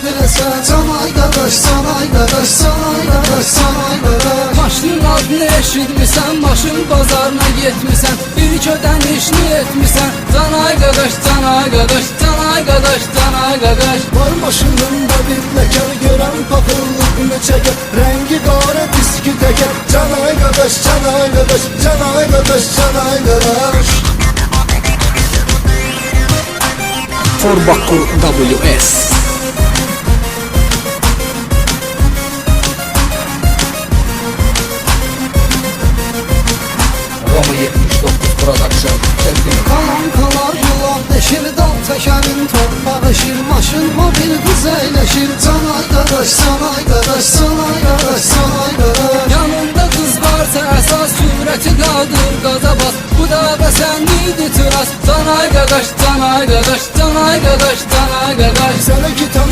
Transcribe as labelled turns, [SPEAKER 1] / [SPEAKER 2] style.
[SPEAKER 1] bilesen. Can arkadaş, can arkadaş, can arkadaş, can arkadaş.
[SPEAKER 2] Maşının adını eşitmisən, maşın bazarına getmisən, ilk ödənişini etmisən. Can arkadaş, can arkadaş, can arkadaş, can arkadaş.
[SPEAKER 1] Var maşınında bir leke, görən paxıllı gülü çəkər. Rəngi qara diski təkər. Can arkadaş, can arkadaş, can arkadaş, can arkadaş.
[SPEAKER 2] Forbaku WS. Roma 79 Production.
[SPEAKER 1] Kalankalar yulaf deşir, dal təkərin torpağı şir. Maşınma bir qız əyləşir. Can arkadaş, can arkadaş, can arkadaş, can arkadaş.
[SPEAKER 2] Yanında kız varsa əsas sürəti qaldır qaza bas. Bu da bəsənlidir tıras. Can arkadaş, can arkadaş, can arkadaş, can arkadaş.
[SPEAKER 1] Sənə ki tam